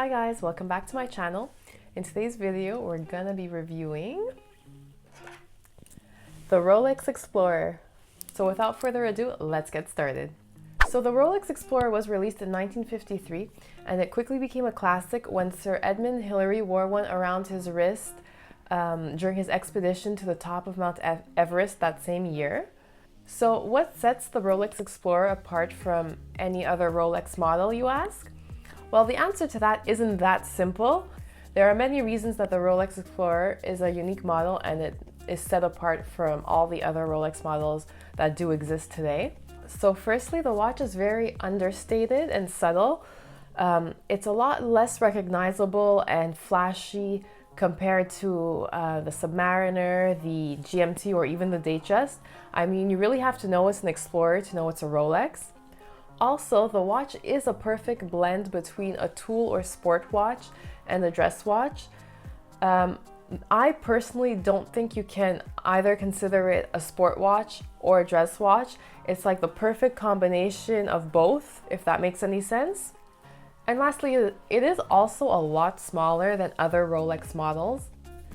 Hi guys, welcome back to my channel. In today's video, we're gonna be reviewing the Rolex Explorer. So without further ado, let's get started. So the Rolex Explorer was released in 1953 and it quickly became a classic when Sir Edmund Hillary wore one around his wrist during his expedition to the top of Mount Everest that same year. So what sets the Rolex Explorer apart from any other Rolex model, you ask? Well, the answer to that isn't that simple. There are many reasons that the Rolex Explorer is a unique model and it is set apart from all the other Rolex models that do exist today. So firstly, the watch is very understated and subtle. It's a lot less recognizable and flashy compared to the Submariner, the GMT, or even the Datejust. I mean, you really have to know it's an Explorer to know it's a Rolex. Also, the watch is a perfect blend between a tool or sport watch and a dress watch. I personally don't think you can either consider it a sport watch or a dress watch. It's like the perfect combination of both, if that makes any sense. And lastly, it is also a lot smaller than other Rolex models.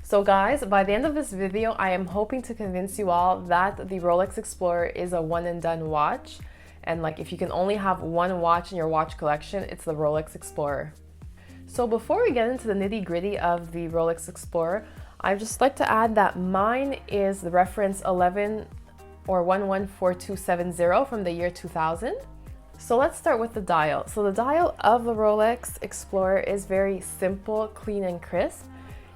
So guys, by the end of this video, I am hoping to convince you all that the Rolex Explorer is a one and done watch. And like, if you can only have one watch in your watch collection, it's the Rolex Explorer. So before we get into the nitty-gritty of the Rolex Explorer, I'd just like to add that mine is the reference 11 or 114270 from the year 2000. So let's start with the dial. So the dial of the Rolex Explorer is very simple, clean and crisp.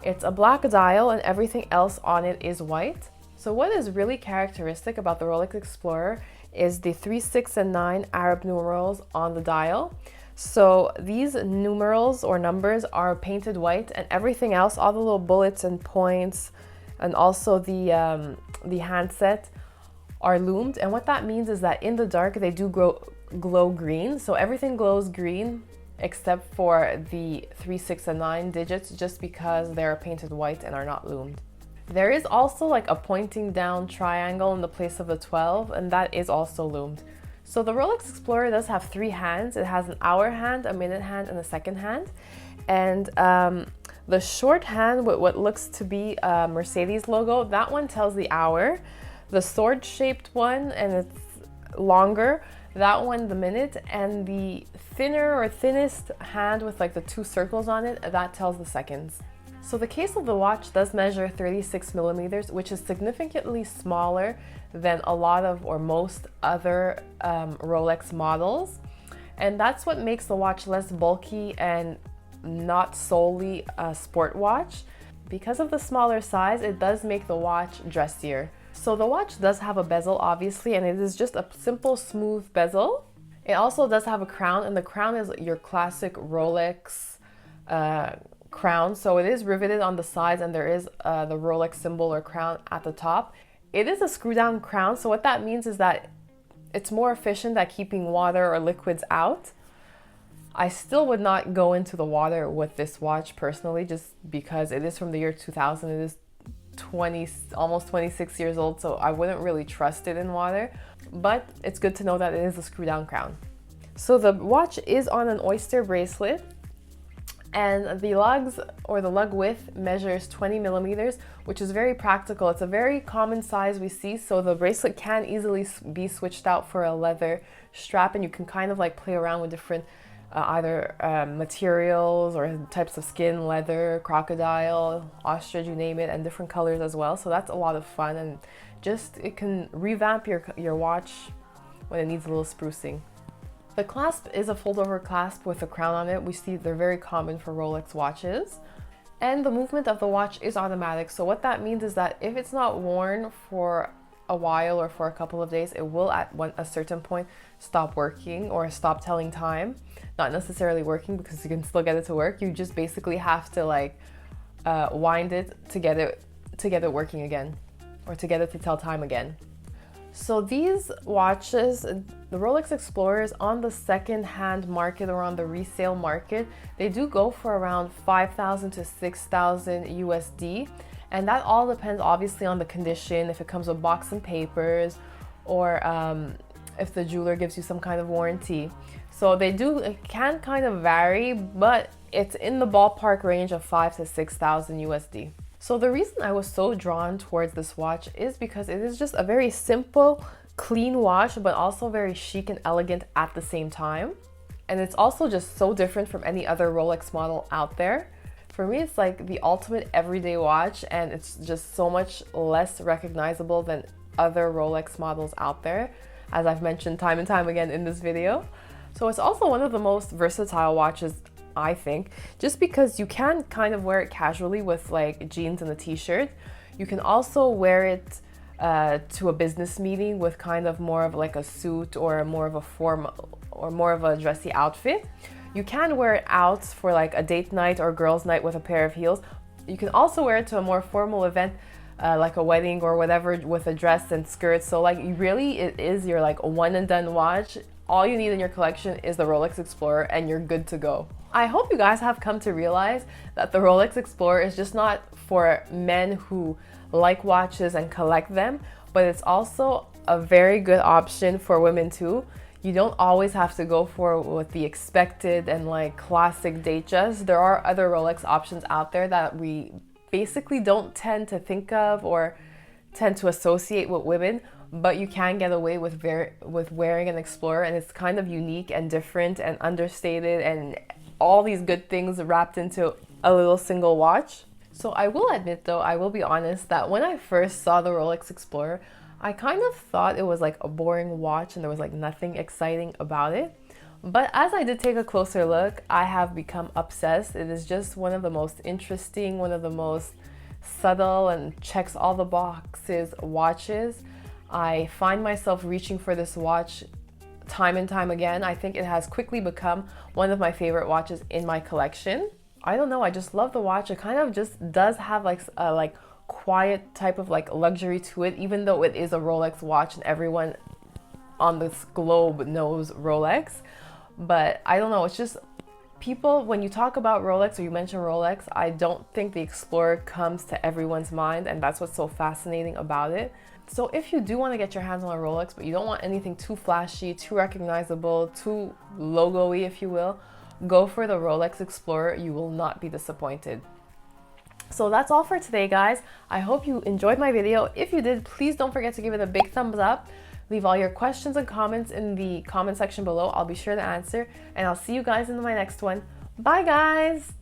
It's a black dial and everything else on it is white. So what is really characteristic about the Rolex Explorer is the 3, 6, and 9 Arab numerals on the dial. So these numerals or numbers are painted white and everything else, all the little bullets and points and also the handset are loomed. And what that means is that in the dark, they do glow green. So everything glows green except for the 3, 6, and 9 digits just because they're painted white and are not loomed. There is also like a pointing down triangle in the place of the 12, and that is also loomed. So the Rolex Explorer does have 3 hands. It has an hour hand, a minute hand, and a second hand. And the short hand with what looks to be a Mercedes logo, that one tells the hour. The sword-shaped one, and it's longer, that one the minute. And the thinner or thinnest hand with like the 2 circles on it, that tells the seconds. So the case of the watch does measure 36 millimeters, which is significantly smaller than a lot of or most other Rolex models. And that's what makes the watch less bulky and not solely a sport watch. Because of the smaller size, it does make the watch dressier. So the watch does have a bezel, obviously, and it is just a simple, smooth bezel. It also does have a crown, and the crown is your classic Rolex crown. So it is riveted on the sides and there is the Rolex symbol or crown at the top. It is a screw down crown, so what that means is that it's more efficient at keeping water or liquids out. I still would not go into the water with this watch personally, just because it is from the year 2000. It is almost 26 years old, so I wouldn't really trust it in water, but it's good to know that it is a screw down crown. So the watch is on an oyster bracelet, and the lugs or the lug width measures 20 millimeters, which is very practical. It's a very common size we see, so the bracelet can easily be switched out for a leather strap, and you can kind of like play around with different either materials or types of skin, leather, crocodile, ostrich, you name it, and different colors as well. So that's a lot of fun, and just it can revamp your watch when it needs a little sprucing. The clasp is a fold-over clasp with a crown on it. We see they're very common for Rolex watches. And the movement of the watch is automatic. So what that means is that if it's not worn for a while or for a couple of days, it will at a certain point stop working or stop telling time. Not necessarily working, because you can still get it to work. You just basically have to like wind it to get it working again, or to get it to tell time again. So these watches, the Rolex Explorers, on the second-hand market or on the resale market, they do go for around 5,000 to 6,000 USD. And that all depends obviously on the condition, if it comes with box and papers, or if the jeweler gives you some kind of warranty. So it can kind of vary, but It's in the ballpark range of 5 to 6,000 USD. So the reason I was so drawn towards this watch is because it is just a very simple, clean watch, but also very chic and elegant at the same time. And it's also just so different from any other Rolex model out there. For me, it's like the ultimate everyday watch, and it's just so much less recognizable than other Rolex models out there, as I've mentioned time and time again in this video. So it's also one of the most versatile watches, I think, just because you can kind of wear it casually with like jeans and a t-shirt. You can also wear it to a business meeting with kind of more of like a suit or more of a formal or more of a dressy outfit. You can wear it out for like a date night or girls' night with a pair of heels. You can also wear it to a more formal event like a wedding or whatever with a dress and skirt. So like really it is your like one and done watch. All you need in your collection is the Rolex Explorer and you're good to go. I hope you guys have come to realize that the Rolex Explorer is just not for men who like watches and collect them, but it's also a very good option for women too. You don't always have to go for with the expected and like classic Datejust. There are other Rolex options out there that we basically don't tend to think of or tend to associate with women, but you can get away with wearing an Explorer, and it's kind of unique and different and understated and all these good things wrapped into a little single watch. So I will admit though, I will be honest, that when I first saw the Rolex Explorer, I kind of thought it was like a boring watch and there was like nothing exciting about it. But as I did take a closer look, I have become obsessed. It is just one of the most interesting, one of the most subtle and checks all the boxes watches. I find myself reaching for this watch time and time again. I think it has quickly become one of my favorite watches in my collection. I don't know, I just love the watch. It kind of just does have like a quiet type of like luxury to it, even though it is a Rolex watch and everyone on this globe knows Rolex. But I don't know, it's just people, when you talk about Rolex or you mention Rolex, I don't think the Explorer comes to everyone's mind, and that's what's so fascinating about it. So if you do want to get your hands on a Rolex, but you don't want anything too flashy, too recognizable, too logo-y, if you will, go for the Rolex Explorer. You will not be disappointed. So that's all for today, guys. I hope you enjoyed my video. If you did, please don't forget to give it a big thumbs up. Leave all your questions and comments in the comment section below. I'll be sure to answer, and I'll see you guys in my next one. Bye, guys.